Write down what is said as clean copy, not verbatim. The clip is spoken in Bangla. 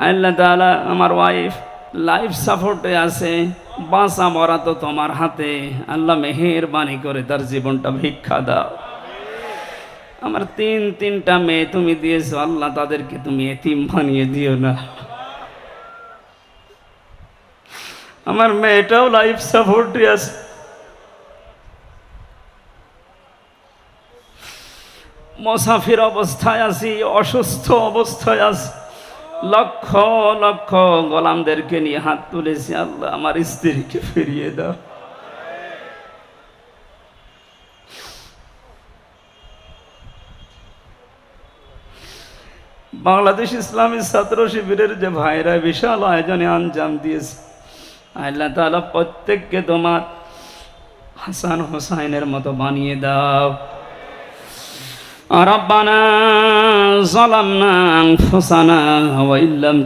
আল্লাহ তাআলা আমার ওয়াইফ লাইফ সাপোর্টে আছে, বাঁচা মরা তো তোমার হাতে। আল্লাহ মেহেরবানি করে তার জীবনটা ভিক্ষা দাও। আমার তিনটা মেয়ে তুমি দিয়েছো, আল্লাহ তাদেরকে তুমি এতিম বানিয়ে দিও না। আমার মেয়েটাও লাইফ সাপোর্টে আছে, মুসাফির অবস্থায় আছি, অসুস্থ অবস্থায় আছি, লক্ষ লক্ষ গোলামদেরকে নিয়ে হাত তুলেছি, আল্লাহ আমার স্ত্রীকে ফিরিয়ে দাও। বাংলাদেশ ইসলামী ছাত্র শিবিরের যে ভাইরা বিশাল আয়োজনে আঞ্জাম দিয়েছে, আল্লাহ তাআলা প্রত্যেককে তোমার হাসান হোসাইনের মতো বানিয়ে দাও। রব্বানা যালামনা আনফুসানা ওয়া ইল্লাম